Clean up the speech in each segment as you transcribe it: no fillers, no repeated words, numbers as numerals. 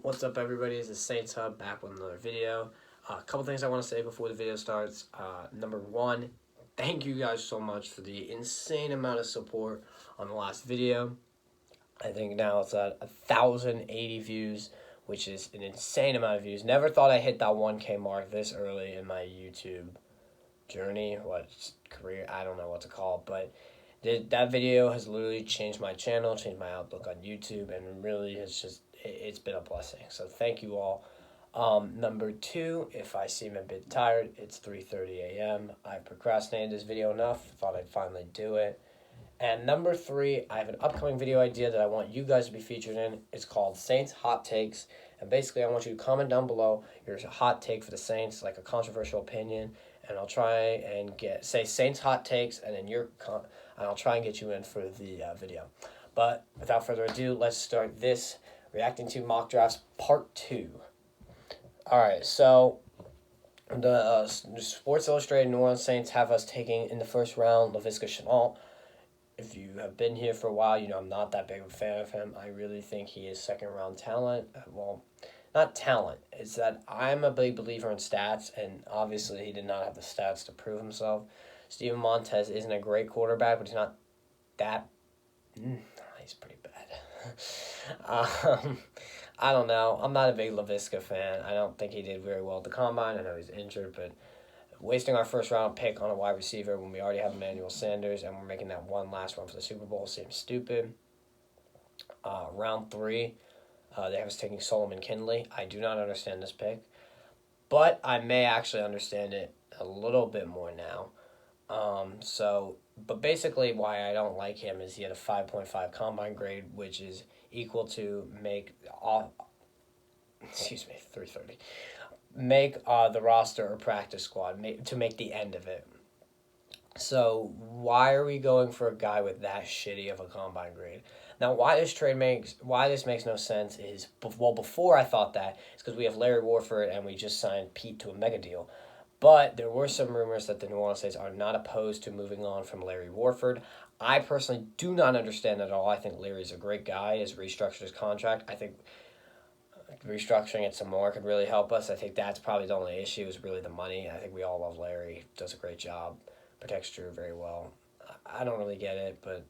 What's up, everybody? It's the Saints Hub back with another video. A couple things I want to say before the video starts. Number one, thank you guys so much for the insane amount of support on the last video. I think now it's at 1,080 views, which is an insane amount of views. Never thought I'd hit that 1K mark this early in my YouTube journey, career, I don't know what to call it, but that video has literally changed my channel, changed my outlook on YouTube, and really it's been a blessing. So thank you all. Number two, if I seem a bit tired, it's 3:30 a.m. I procrastinated this video enough, thought I'd finally do it. And number three, I have an upcoming video idea that I want you guys to be featured in. It's called Saints Hot Takes. And basically, I want you to comment down below your hot take for the Saints, like a controversial opinion. And I'll try and say Saints Hot Takes, and then and I'll try and get you in for the video. But without further ado, let's start this reacting to mock drafts part 2. All right, so the Sports Illustrated New Orleans Saints have us taking in the first round Laviska Shenault. If you have been here for a while, you know I'm not that big of a fan of him. I really think he is second-round talent. Well, not talent. It's that I'm a big believer in stats, and obviously he did not have the stats to prove himself. Steven Montez isn't a great quarterback, but he's not that... he's pretty bad. I don't know. I'm not a big Laviska fan. I don't think he did very well at the Combine. I know he's injured, but wasting our first-round pick on a wide receiver when we already have Emmanuel Sanders and we're making that one last run for the Super Bowl seems stupid. Round 3, they have us taking Solomon Kindley. I do not understand this pick, but I may actually understand it a little bit more now. But basically why I don't like him is he had a 5.5 Combine grade, which is equal to 330. Make the roster or practice squad to make the end of it. So why are we going for a guy with that shitty of a Combine grade? Now, why this makes no sense is, well, before I thought that, it's because we have Larry Warford and we just signed Pete to a mega deal. But there were some rumors that the New Orleans Saints are not opposed to moving on from Larry Warford. I personally do not understand at all. I think Larry's a great guy. He's restructured his contract. I think restructuring it some more could really help us. I think that's probably the only issue is really the money. I think we all love Larry. Does a great job. Protects Drew very well. I don't really get it, but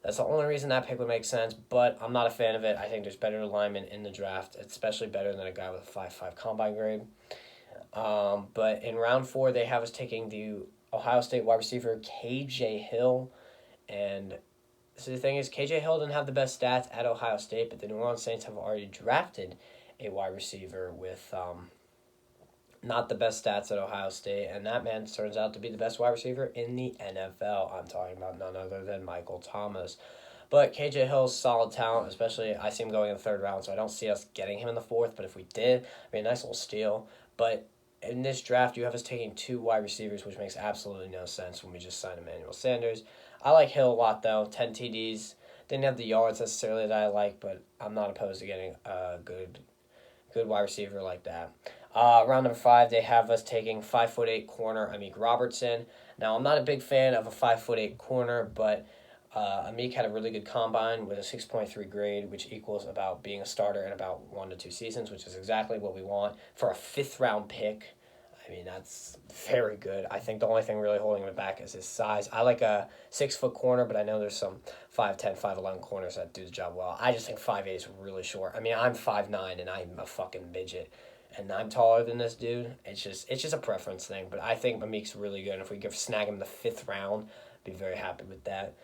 that's the only reason that pick would make sense. But I'm not a fan of it. I think there's better alignment in the draft, especially better than a guy with a 5.5 Combine grade. But in round 4, they have us taking the Ohio State wide receiver KJ Hill. And so the thing is, KJ Hill didn't have the best stats at Ohio State, but the New Orleans Saints have already drafted a wide receiver with not the best stats at Ohio State, and that man turns out to be the best wide receiver in the NFL. I'm talking about none other than Michael Thomas. But KJ Hill's solid talent, especially I see him going in the 3rd round, so I don't see us getting him in the 4th, but if we did, it'd be a nice little steal. But in this draft, you have us taking 2 wide receivers, which makes absolutely no sense when we just signed Emmanuel Sanders. I like Hill a lot, though. 10 TDs. Didn't have the yards necessarily that I like, but I'm not opposed to getting a good wide receiver like that. Round number 5, they have us taking 5'8" corner Amik Robertson. Now, I'm not a big fan of a 5'8" corner, but Amik had a really good Combine with a 6.3 grade, which equals about being a starter in about 1 to 2 seasons, which is exactly what we want for a 5th-round pick. I mean, that's very good. I think the only thing really holding him back is his size. I like a 6-foot corner, but I know there's some 5'10", 5'11" corners that do the job well. I just think 5'8" is really short. I mean, I'm 5'9", and I'm a fucking midget, and I'm taller than this dude. It's just a preference thing, but I think Amik's really good, and if we could snag him in the 5th round, I'd be very happy with that.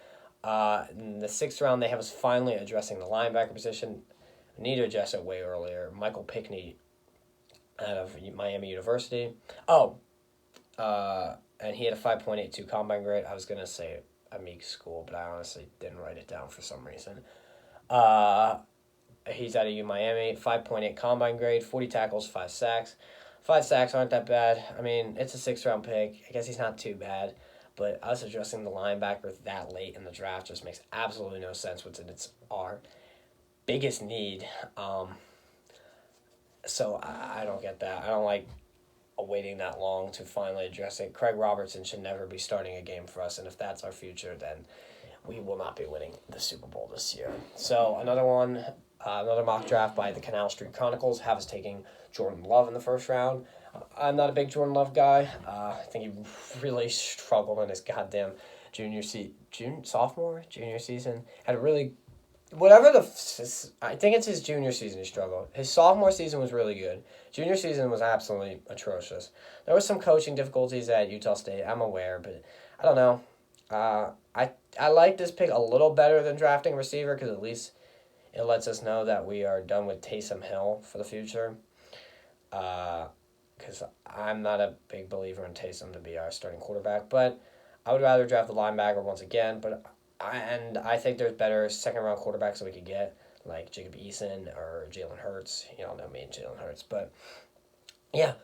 In the 6th round, they have us finally addressing the linebacker position. We need to address it way earlier. Michael Pickney out of Miami University. And he had a 5.82 Combine grade. I was going to say Amik's school, but I honestly didn't write it down for some reason. He's out of Miami, 5.8 Combine grade, 40 tackles, 5 sacks. 5 sacks aren't that bad. I mean, it's a 6th-round pick. I guess he's not too bad. But us addressing the linebacker that late in the draft just makes absolutely no sense, which it's our biggest need. So I don't get that. I don't like waiting that long to finally address it. Craig Robertson should never be starting a game for us, and if that's our future, then we will not be winning the Super Bowl this year. So another one, Another mock draft by the Canal Chronicles have us taking Jordan Love in the first round. I'm not a big Jordan Love guy. I think he really struggled in his goddamn sophomore, junior season. Had a really, I think it's his junior season he struggled. His sophomore season was really good. Junior season was absolutely atrocious. There was some coaching difficulties at Utah State. I'm aware, but I don't know. I like this pick a little better than drafting receiver because at least it lets us know that we are done with Taysom Hill for the future. Because I'm not a big believer in Taysom to be our starting quarterback, but I would rather draft the linebacker once again. But I think there's better second-round quarterbacks that we could get, like Jacob Eason or Jalen Hurts. You all know me and Jalen Hurts. But, yeah.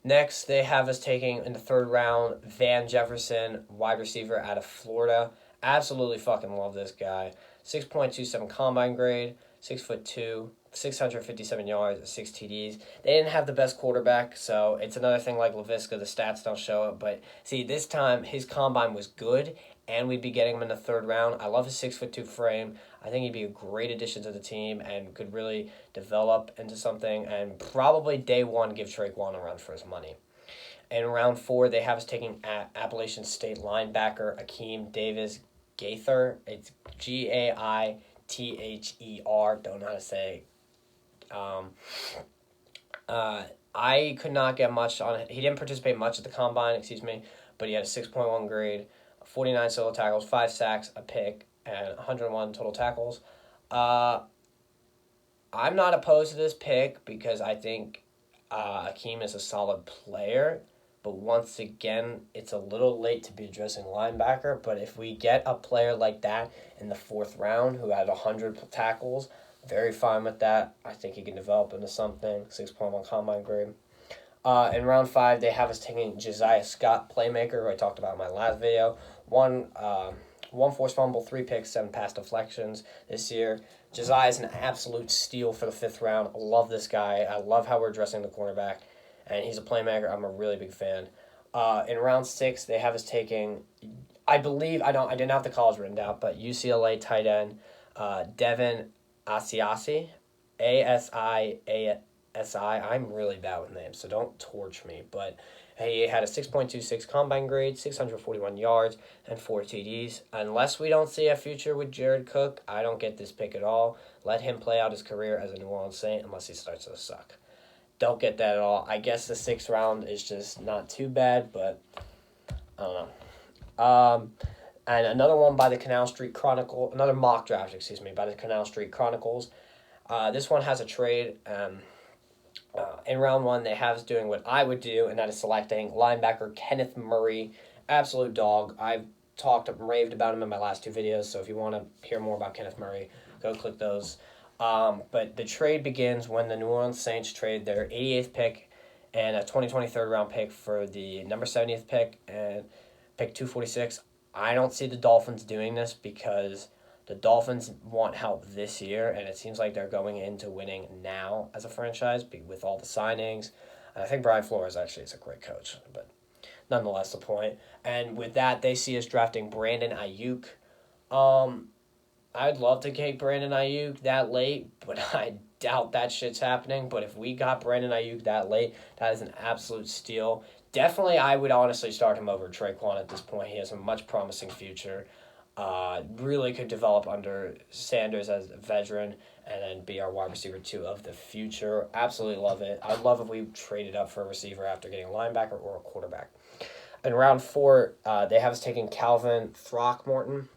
Next, they have us taking, in the third round, Van Jefferson, wide receiver out of Florida. Absolutely fucking love this guy. 6.27 combine grade, 6'2", 657 yards, 6 TDs. They didn't have the best quarterback, so it's another thing like Laviska. The stats don't show it. But, see, this time, his combine was good, and we'd be getting him in the third round. I love his 6'2" frame. I think he'd be a great addition to the team and could really develop into something and probably day one give Traquan a run for his money. In round 4, they have us taking Appalachian State linebacker Akeem Davis Gaither. It's Gaither. Don't know how to say. I could not get much on it. He didn't participate much at the combine, but he had a 6.1 grade, 49 solo tackles, 5 sacks, a pick, and 101 total tackles. I'm not opposed to this pick because I think Akeem is a solid player. But once again, it's a little late to be addressing linebacker. But if we get a player like that in the 4th round who had 100 tackles, very fine with that. I think he can develop into something. 6.1 combine grade. In round 5, they have us taking Josiah Scott, playmaker, who I talked about in my last video. One forced fumble, 3 picks, 7 pass deflections this year. Josiah is an absolute steal for the 5th round. I love this guy. I love how we're addressing the cornerback. And he's a playmaker. I'm a really big fan. In round 6, they have us taking, I didn't have the college written down, but UCLA tight end Devin Asiasi, Asiasi. I'm really bad with names, so don't torch me. But he had a 6.26 combine grade, 641 yards, and 4 TDs. Unless we don't see a future with Jared Cook, I don't get this pick at all. Let him play out his career as a New Orleans Saint unless he starts to suck. Don't get that at all. I guess the 6th round is just not too bad, but I don't know. And another one by the Canal Street Chronicle, another mock draft, by the Canal Street Chronicles. This one has a trade. In round 1, they have us doing what I would do, and that is selecting linebacker Kenneth Murray, absolute dog. I've raved about him in my last 2 videos, so if you want to hear more about Kenneth Murray, go click those. But the trade begins when the New Orleans Saints trade their 88th pick and a 2023 round pick for the number 70th pick and pick 246. I don't see the Dolphins doing this because the Dolphins want help this year, and it seems like they're going into winning now as a franchise with all the signings. And I think Brian Flores actually is a great coach, but nonetheless the point. And with that, they see us drafting Brandon Ayuk. I'd love to take Brandon Ayuk that late, but I doubt that shit's happening. But if we got Brandon Ayuk that late, that is an absolute steal. Definitely, I would honestly start him over Traquan at this point. He has a much promising future. Really could develop under Sanders as a veteran and then be our wide receiver 2 of the future. Absolutely love it. I'd love if we traded up for a receiver after getting a linebacker or a quarterback. In round 4, they have us taking Calvin Throckmorton,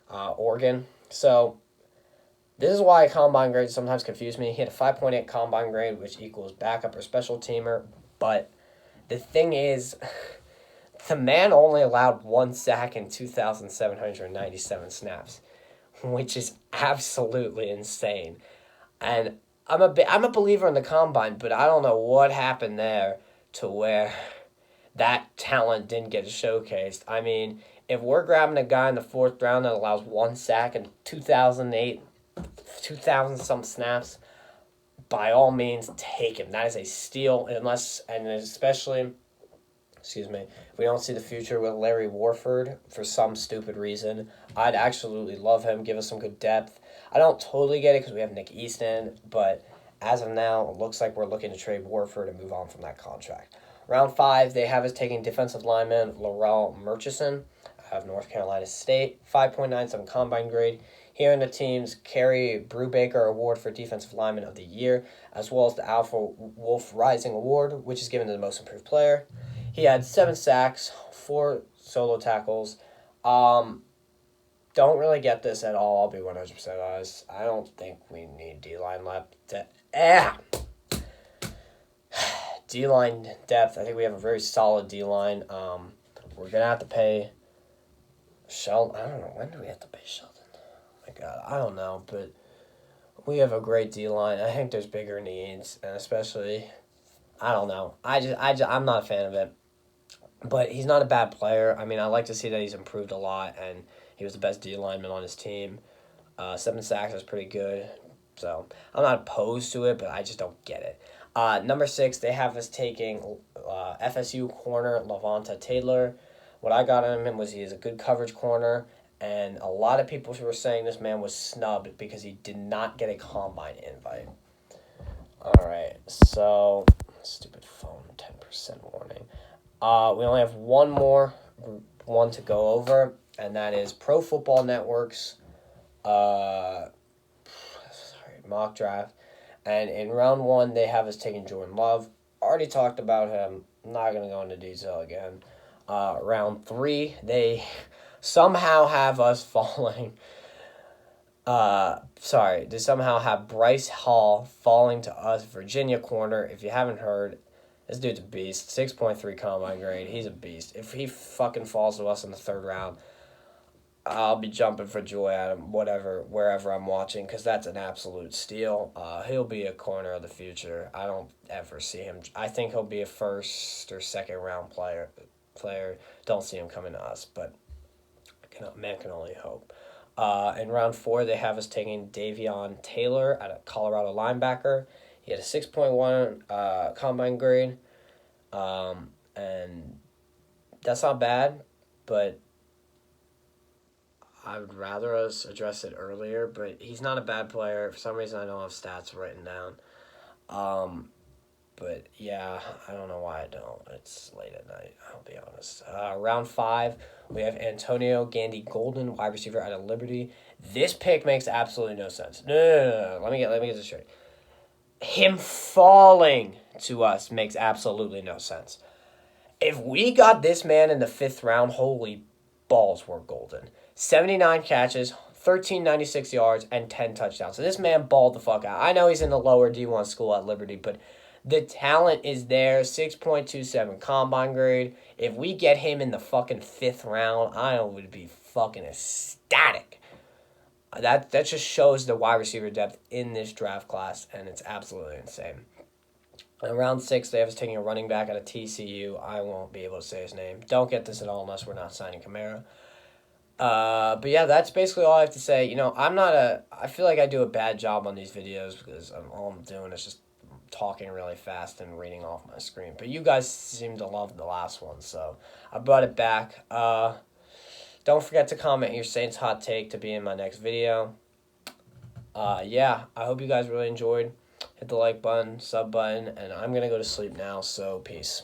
Oregon. So, this is why combine grades sometimes confuse me. He had a 5.8 combine grade, which equals backup or special teamer. But the thing is, the man only allowed 1 sack in 2,797 snaps, which is absolutely insane. And I'm a believer in the combine, but I don't know what happened there to where that talent didn't get showcased. I mean, if we're grabbing a guy in the 4th round that allows 1 sack in 2,000 some snaps, by all means, take him. That is a steal, especially, if we don't see the future with Larry Warford for some stupid reason. I'd absolutely love him, give us some good depth. I don't totally get it because we have Nick Easton, but as of now, it looks like we're looking to trade Warford and move on from that contract. Round 5, they have us taking defensive lineman Laurel Murchison of North Carolina State, 5.97 combine grade. Here in the team's Kerry Brubaker Award for Defensive Lineman of the Year, as well as the Alpha Wolf Rising Award, which is given to the most improved player. He had 7 sacks, 4 solo tackles. Don't really get this at all, I'll be 100% honest. I don't think we need D-line left. D-line depth, I think we have a very solid D-line. We're going to have to pay Sheldon. I don't know, when do we have to pay Sheldon? Oh my God, I don't know, but we have a great D-line. I think there's bigger needs, and especially, I don't know. I'm not a fan of it. But he's not a bad player. I mean, I like to see that he's improved a lot, and he was the best D lineman on his team. 7 sacks is pretty good. So I'm not opposed to it, but I just don't get it. Number 6, they have us taking FSU corner Lavonta Taylor. What I got on him was he is a good coverage corner, and a lot of people were saying this man was snubbed because he did not get a combine invite. All right, so stupid phone, 10% warning. We only have one more one to go over, and that is Pro Football Network's mock draft. And in round 1, they have us taking Jordan Love. Already talked about him. I'm not going to go into detail again. Round 3, they somehow have us falling. They somehow have Bryce Hall falling to us, Virginia corner. If you haven't heard, this dude's a beast. 6.3 combine grade. He's a beast. If he fucking falls to us in the 3rd round, I'll be jumping for joy at him, wherever I'm watching, because that's an absolute steal. He'll be a corner of the future. I don't ever see him. I think he'll be a 1st or 2nd round player. Don't see him coming to us, but man can only hope. In round 4, they have us taking Davion Taylor at a Colorado linebacker. He had a 6.1 combine grade, and that's not bad, but I would rather us address it earlier, but he's not a bad player. For some reason, I don't have stats written down. But yeah, I don't know why I don't. It's late at night, I'll be honest. Round 5, we have Antonio Gandy Golden, wide receiver out of Liberty. This pick makes absolutely no sense. No. Let me get this straight. Him falling to us makes absolutely no sense. If we got this man in the 5th round, holy balls, we're golden. 79 catches, 1,396 yards, and 10 touchdowns. So this man balled the fuck out. I know he's in the lower D1 school at Liberty, but the talent is there. 6.27 combine grade. If we get him in the fucking 5th round, I would be fucking ecstatic. That just shows the wide receiver depth in this draft class, and it's absolutely insane. In round 6, they have us taking a running back out of TCU. I won't be able to say his name. Don't get this at all unless we're not signing Kamara. But yeah, that's basically all I have to say. You know, I feel like I do a bad job on these videos because all I'm doing is just talking really fast and reading off my screen. But you guys seem to love the last one, so I brought it back. Don't forget to comment your Saints hot take to be in my next video. Yeah, I hope you guys really enjoyed. Hit the like button, sub button, and I'm going to go to sleep now, so peace.